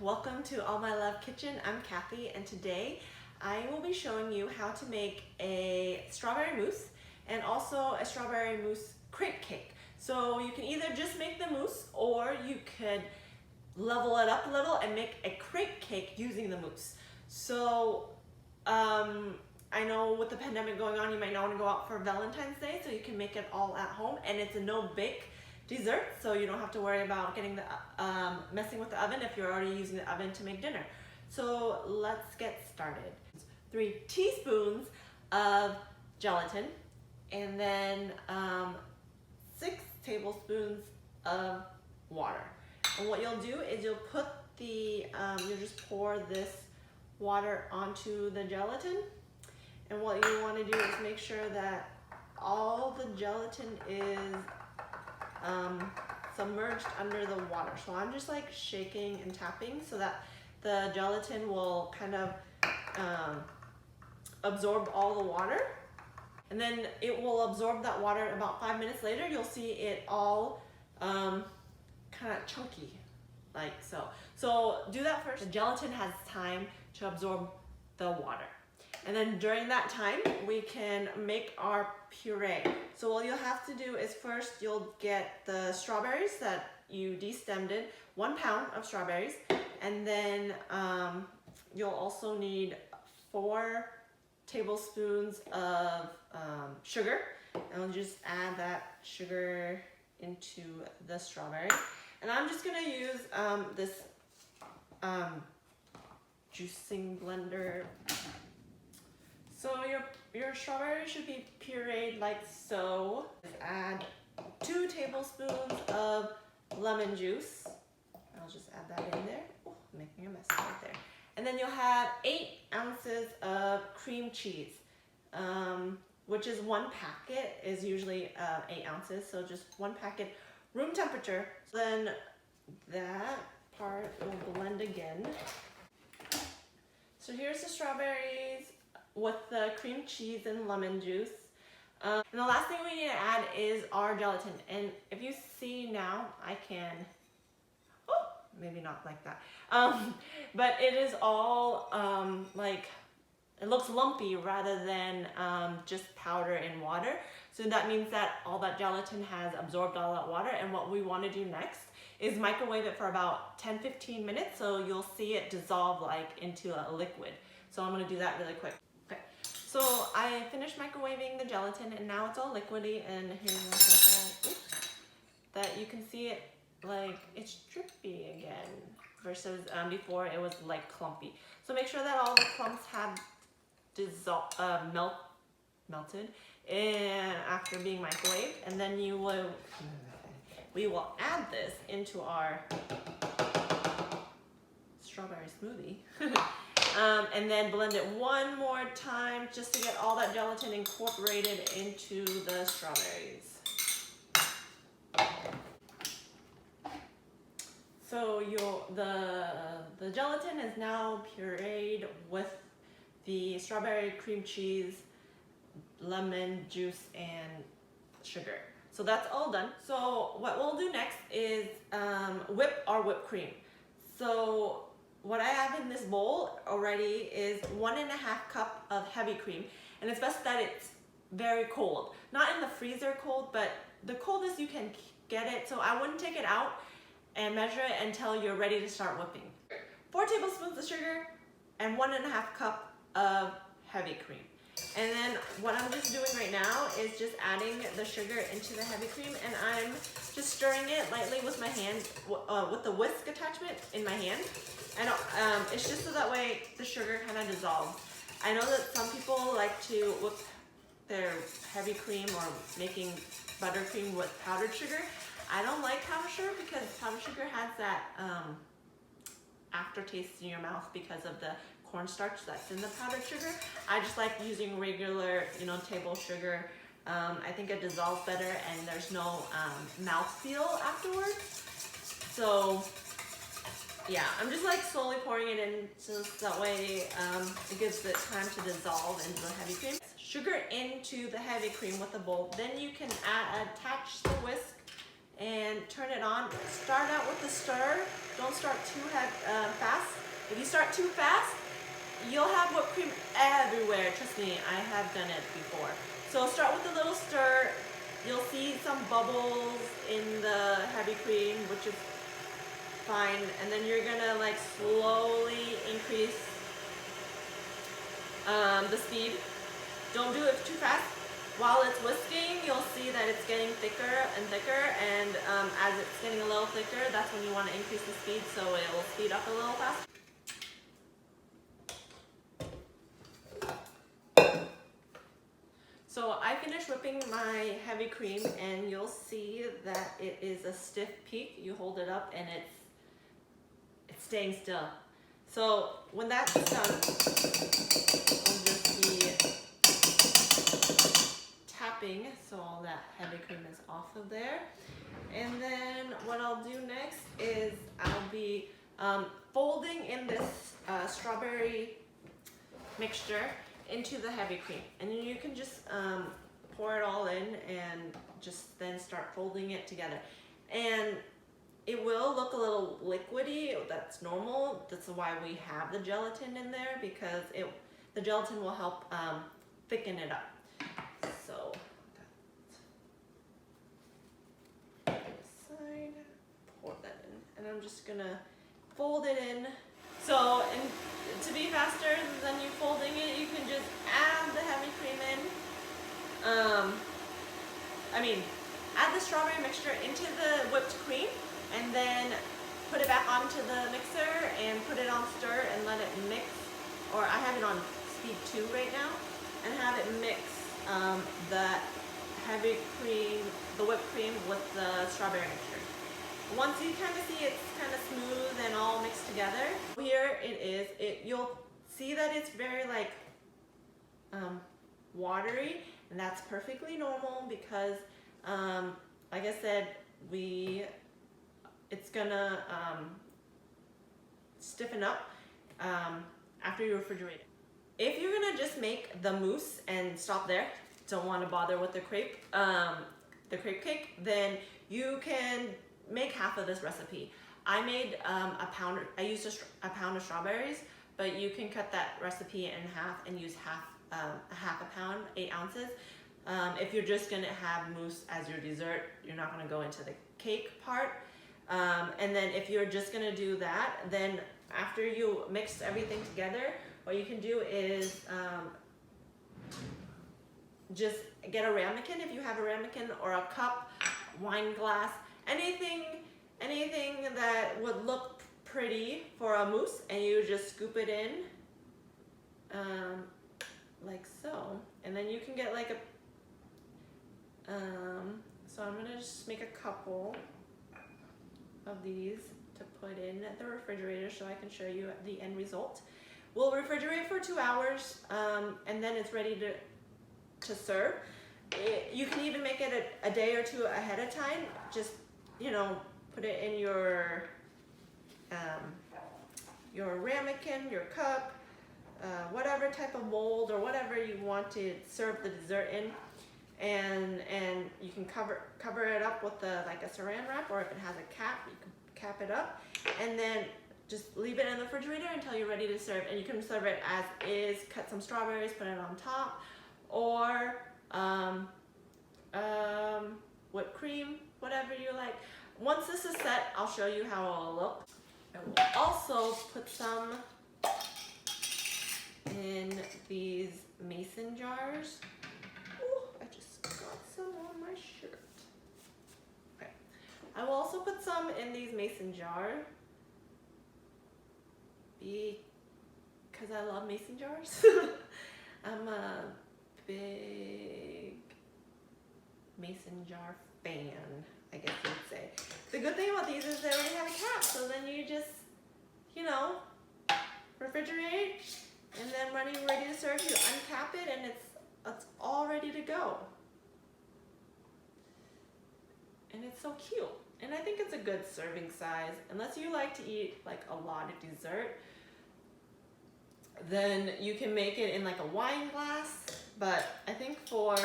welcome to All My Love Kitchen. I'm Kathy, and today I will be showing you how to make a strawberry mousse and also a strawberry mousse crepe cake. So you can either just make the mousse or you could level it up a little and make a crepe cake using the mousse. So I know with the pandemic going on, you might not want to go out for Valentine's Day, so you can make it all at home, and it's a no-bake dessert, so you don't have to worry about getting the messing with the oven if you're already using the oven to make dinner. So let's get started. 3 teaspoons of gelatin, and then 6 tablespoons of water. And what you'll do is you'll put the you'll just pour this water onto the gelatin, and what you want to do is make sure that all the gelatin is submerged under the water. So I'm just like shaking and tapping so that the gelatin will kind of absorb all the water, and then it will absorb that water. About 5 minutes later, you'll see it all kind of chunky like so. So do that first. The gelatin has time to absorb the water. And then during that time, we can make our puree. So what you'll have to do is first you'll get the strawberries that you destemmed, 1 pound of strawberries, and then you'll also need 4 tablespoons of sugar. And I'll just add that sugar into the strawberry. And I'm just gonna use this juicing blender. So your strawberry should be pureed like so. Add 2 tablespoons of lemon juice. I'll just add that in there. Oh, I'm making a mess right there. And then you'll have 8 ounces of cream cheese, which is 1 packet is usually 8 ounces. So just 1 packet, room temperature. Then that part will blend again. So here's the strawberries with the cream cheese and lemon juice. And the last thing we need to add is our gelatin. And if you see now, I can, oh, maybe not like that. But it is all like, it looks lumpy rather than just powder and water. So that means that all that gelatin has absorbed all that water, and what we want to do next is microwave it for about 10-15 minutes so you'll see it dissolve like into a liquid. So I'm going to do that really quick. Okay, so I finished microwaving the gelatin, and now it's all liquidy, and here's that you can see it like it's drippy again versus before it was like clumpy. So make sure that all the clumps have melted and after being microwaved, and then we will add this into our strawberry smoothie. And then blend it one more time just to get all that gelatin incorporated into the strawberries. So the gelatin is now pureed with the strawberry, cream cheese, lemon juice, and sugar. So that's all done. So what we'll do next is whip our whipped cream. So what I have in this bowl already is 1.5 cups of heavy cream, and it's best that it's very cold. Not in the freezer cold, but the coldest you can get it. So I wouldn't take it out and measure it until you're ready to start whipping. 4 tablespoons of sugar and 1.5 cups of heavy cream. And then what I'm just doing right now is just adding the sugar into the heavy cream, and I'm just stirring it lightly with my hand, with the whisk attachment in my hand. And it's just so that way the sugar kind of dissolves. I know that some people like to whip their heavy cream or making buttercream with powdered sugar. I don't like powdered sugar because powdered sugar has that aftertaste in your mouth because of the cornstarch that's in the powdered sugar. I just like using regular, table sugar. I think it dissolves better and there's no mouthfeel afterwards. So yeah, I'm just like slowly pouring it in so that way it gives it time to dissolve into the heavy cream. Sugar into the heavy cream with a bowl. Then you can attach the whisk and turn it on. Start out with the stir. Don't start too fast. If you start too fast, you'll have whipped cream everywhere. Trust me, I have done it before. So start with a little stir. You'll see some bubbles in the heavy cream, which is fine. And then you're gonna like slowly increase the speed. Don't do it too fast. While it's whisking, you'll see that it's getting thicker and thicker, and as it's getting a little thicker, that's when you want to increase the speed so it will speed up a little faster. So I finished whipping my heavy cream, and you'll see that it is a stiff peak. You hold it up and it's staying still. So when that's done, I'll just be tapping so all that heavy cream is off of there. And then what I'll do next is I'll be folding in this strawberry mixture into the heavy cream, and then you can just pour it all in and just then start folding it together. And it will look a little liquidy. That's normal. That's why we have the gelatin in there, because the gelatin will help thicken it up. So side, pour that in, and I'm just gonna fold it in. So, and to be faster than you folding it, you can just add the heavy cream in. Add the strawberry mixture into the whipped cream, and then put it back onto the mixer and put it on stir and let it mix. Or I have it on speed 2 right now, and have it mix the heavy cream, the whipped cream with the strawberry mixture. Once you kind of see it's kind of smooth and all mixed together, here it is. You'll see that it's very like watery, and that's perfectly normal because, like I said, it's gonna stiffen up after you refrigerate it. If you're gonna just make the mousse and stop there, don't want to bother with the crepe cake, then you can make half of this recipe. I made I used a pound of strawberries, but you can cut that recipe in half and use half a pound, 8 ounces. If you're just gonna have mousse as your dessert, you're not gonna go into the cake part. And then if you're just gonna do that, then after you mix everything together, what you can do is just get a ramekin if you have a ramekin, or a cup, wine glass, anything that would look pretty for a mousse, and you just scoop it in like so. And then you can get like so I'm gonna just make a couple of these to put in the refrigerator so I can show you the end result. We'll refrigerate for 2 hours, and then it's ready to serve. You can even make it a day or 2 ahead of time. Just, put it in your ramekin, your cup, whatever type of mold or whatever you want to serve the dessert in, and you can cover it up with like a saran wrap, or if it has a cap, you can cap it up, and then just leave it in the refrigerator until you're ready to serve. And you can serve it as is, cut some strawberries, put it on top, or whipped cream, whatever you like. Once this is set, I'll show you how it'll look. I will also put some in these mason jars. Ooh, I just got some on my shirt. Okay. I will also put some in these mason jars because I love mason jars. I'm a big mason jar fan, I guess you would say. The good thing about these is they already have a cap, so then you just, refrigerate, and then when you're ready to serve, you uncap it, and it's all ready to go. And it's so cute. And I think it's a good serving size. Unless you like to eat like a lot of dessert, then you can make it in like a wine glass. But I think for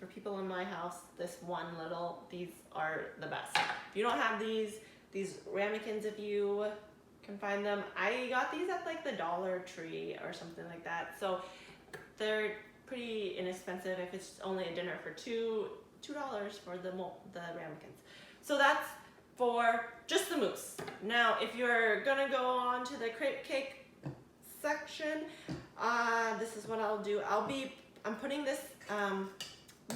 for people in my house, this one little, these are the best. If you don't have these ramekins, if you can find them, I got these at like the Dollar Tree or something like that. So they're pretty inexpensive if it's only a dinner for $2 for the ramekins. So that's for just the mousse. Now, if you're gonna go on to the crepe cake section, this is what I'll do. I'm putting this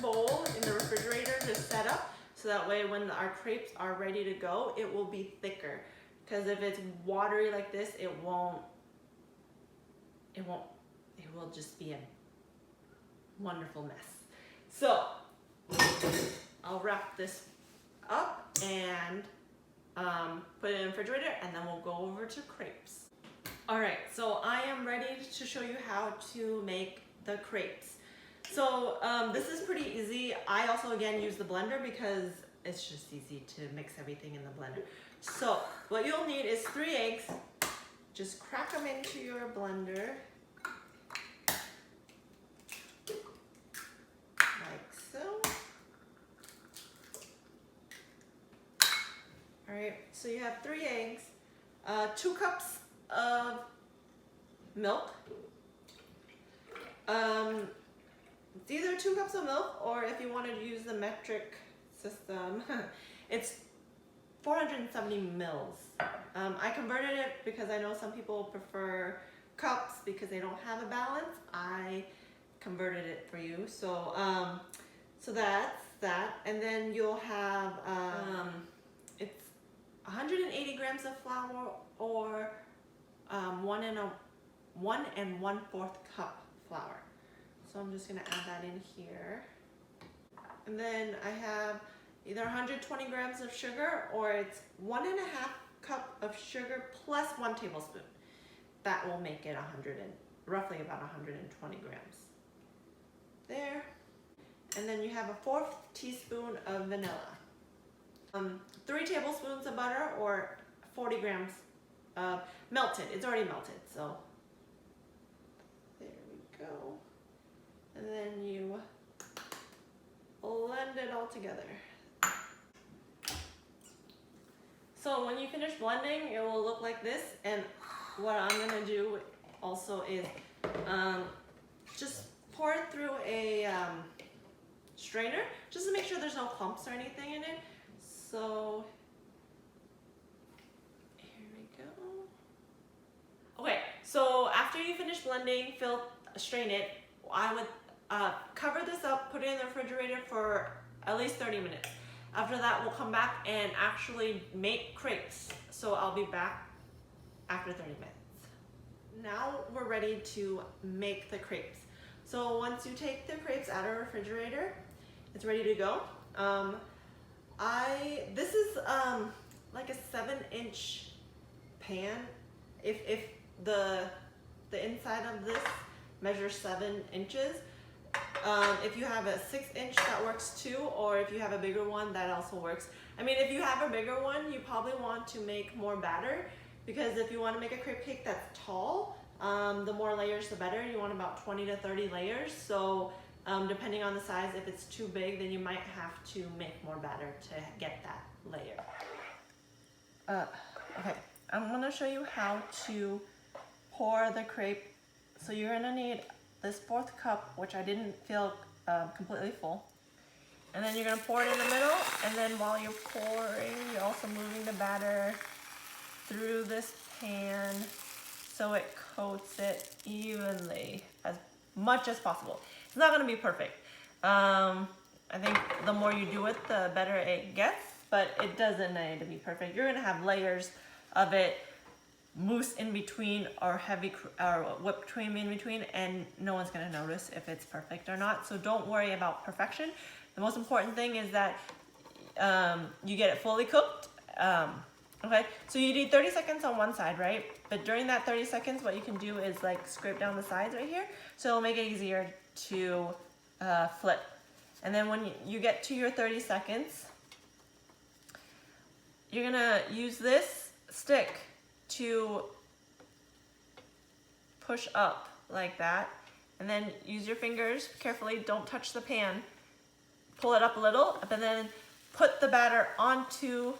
bowl in the refrigerator to set up, so that way when our crepes are ready to go, it will be thicker. Because if it's watery like this, it will just be a wonderful mess. So I'll wrap this up and put it in the refrigerator, and then we'll go over to crepes. All right, so I am ready to show you how to make the crepes. So this is pretty easy. I also again use the blender because it's just easy to mix everything in the blender. So what you'll need is 3 eggs. Just crack them into your blender. Like so. All right, so you have 3 eggs, 2 cups of milk. It's either 2 cups of milk, or if you wanted to use the metric system, it's 470 mils. I converted it because I know some people prefer cups because they don't have a balance. I converted it for you. So so that's that. And then you'll have it's 180 grams of flour, or 1 1/4 cup flour. So I'm just gonna add that in here. And then I have either 120 grams of sugar, or it's 1.5 cup of sugar plus 1 tablespoon. That will make it roughly about 120 grams. There. And then you have a 1/4 teaspoon of vanilla. 3 tablespoons of butter, or 40 grams melted. It's already melted, so there we go. And then you blend it all together. So when you finish blending, it will look like this. And what I'm gonna do also is just pour it through a strainer, just to make sure there's no clumps or anything in it. So here we go. Okay, so after you finish blending, strain it. I would cover this up, put it in the refrigerator for at least 30 minutes. After that, we'll come back and actually make crepes. So I'll be back after 30 minutes. Now we're ready to make the crepes. So once you take the crepes out of the refrigerator, it's ready to go. This is like a 7-inch pan. If the inside of this measures 7 inches. If you have a 6-inch, that works too, or if you have a bigger one, that also works. I mean, if you have a bigger one, you probably want to make more batter, because if you want to make a crepe cake that's tall, the more layers the better. You want about 20 to 30 layers. So depending on the size, if it's too big, then you might have to make more batter to get that layer. Okay, I'm going to show you how to pour the crepe. So you're going to need this 1/4 cup, which I didn't feel completely full. And then you're gonna pour it in the middle, and then while you're pouring, you're also moving the batter through this pan so it coats it evenly as much as possible. It's not gonna be perfect. I think the more you do it, the better it gets, but it doesn't need to be perfect. You're gonna have layers of it, mousse in between, or whipped cream in between, and no one's gonna notice if it's perfect or not. So don't worry about perfection. The most important thing is that you get it fully cooked. Okay, so you need 30 seconds on one side, right? But during that 30 seconds, what you can do is like scrape down the sides right here, so it'll make it easier to flip. And then when you get to your 30 seconds, you're gonna use this stick to push up like that, and then use your fingers carefully, don't touch the pan, pull it up a little, and then put the batter onto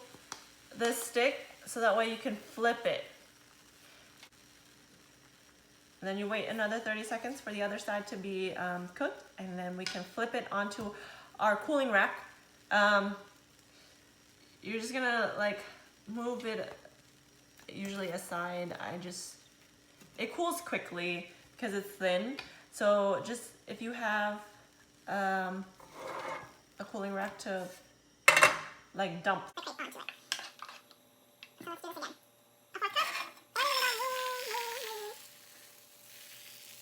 the stick so that way you can flip it. And then you wait another 30 seconds for the other side to be cooked, and then we can flip it onto our cooling rack. You're just gonna like move it usually aside. It cools quickly because it's thin. So just if you have a cooling rack to like dump. Okay, onto it. So let's do this again. A fourth cup.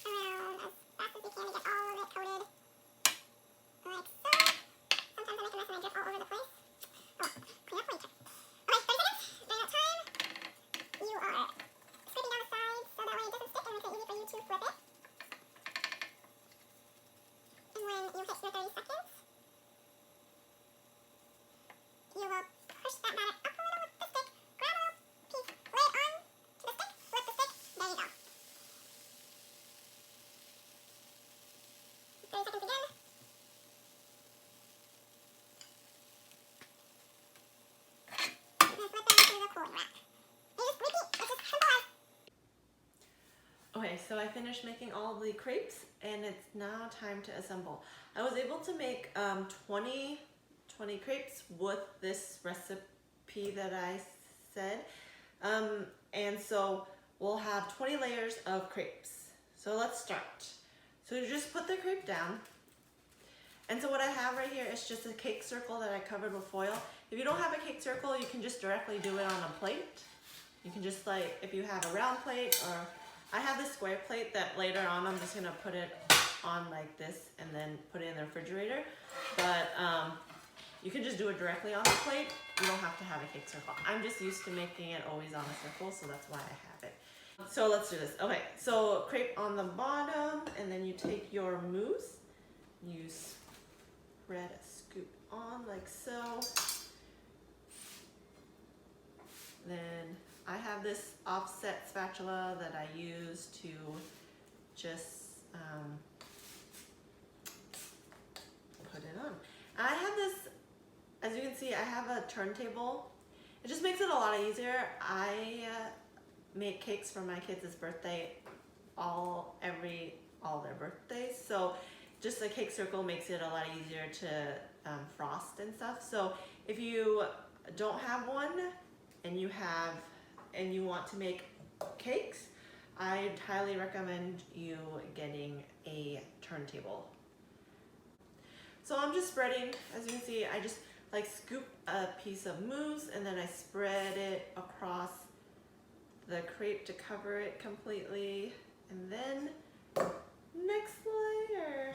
Around as fast as we can to get all of it coated. Like so. Sometimes I make a mess and I drip all over the place. Oh, clean up later. Okay, 30 seconds. During that time, you are scraping down the sides so that way it doesn't stick and makes it easy for you to flip it. And when you hit your 30 seconds, you will push that batter up a little with the stick, grab a little piece, lay it on to the stick, flip the stick, there you go. 30 seconds again. And then flip it into the cooling rack. You just repeat, it's as simple as. Okay, so I finished making all the crepes and it's now time to assemble. I was able to make 20 crepes with this recipe that I said. And so we'll have 20 layers of crepes. So let's start. So you just put the crepe down. And so what I have right here is just a cake circle that I covered with foil. If you don't have a cake circle, you can just directly do it on a plate. You can just like, if you have a round plate, or I have this square plate that later on I'm just gonna put it on like this and then put it in the refrigerator. But you can just do it directly on the plate. You don't have to have a cake circle. I'm just used to making it always on a circle, so that's why I have it. So let's do this. Okay, so crepe on the bottom, and then you take your mousse, you spread a scoop on like so. Then I have this offset spatula that I use to just put it on. I have this, as you can see, I have a turntable. It just makes it a lot easier. I make cakes for my kids' birthday all their birthdays, so just a cake circle makes it a lot easier to frost and stuff. So if you don't have one and you want to make cakes, I'd highly recommend you getting a turntable. So I'm just spreading, as you can see, I just like scoop a piece of mousse and then I spread it across the crepe to cover it completely. And then next layer.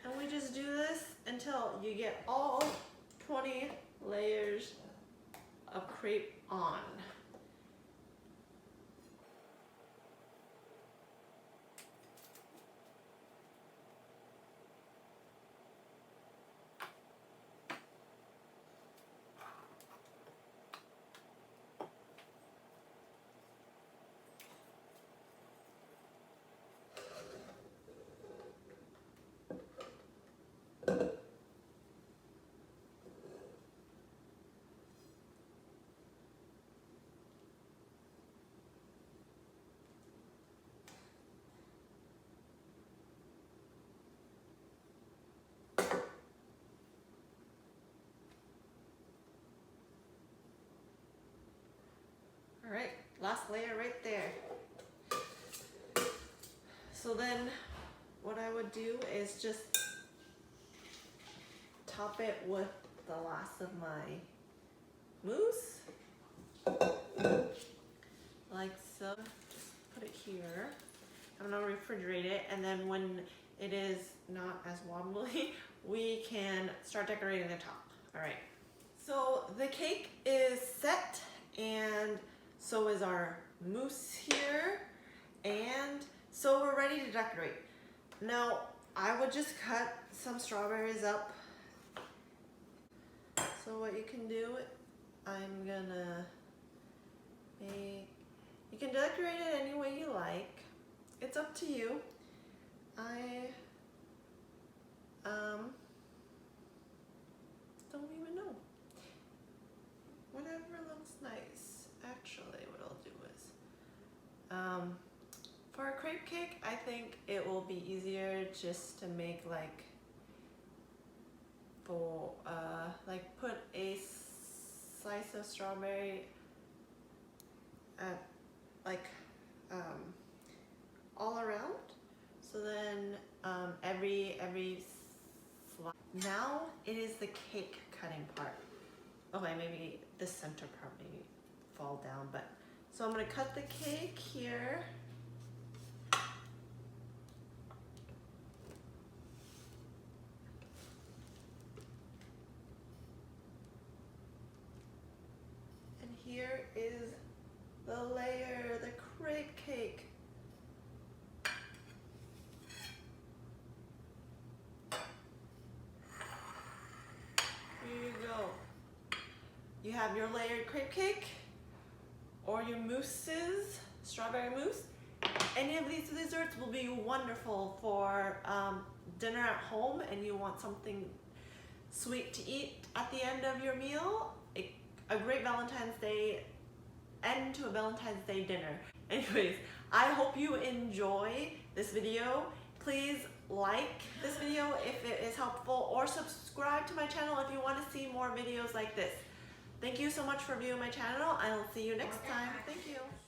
And we just do this until you get all 20 layers of crepe on. All right, last layer right there. So then what I would do is just top it with the last of my mousse, like so. Just put it here. I'm gonna refrigerate it, and then when it is not as wobbly, we can start decorating the top. All right, so the cake is set, and so is our mousse here, and so we're ready to decorate. Now, I would just cut some strawberries up. So what you can do, I'm gonna make, you can decorate it any way you like. It's up to you. don't even know. Whatever looks nice. Actually, what I'll do is, for a crepe cake, I think it will be easier just to make like put a slice of strawberry all around. So then every slice. Now it is the cake cutting part. Okay, maybe the center part maybe fall down, but so I'm gonna cut the cake here. And here is the layer, the crepe cake. Here you go. You have your layered crepe cake or your mousses, strawberry mousse. Any of these desserts will be wonderful for dinner at home and you want something sweet to eat at the end of your meal. A great Valentine's Day end to a Valentine's Day dinner. Anyways, I hope you enjoy this video. Please like this video if it is helpful or subscribe to my channel if you want to see more videos like this. Thank you so much for viewing my channel. I'll see you next time. Thank you.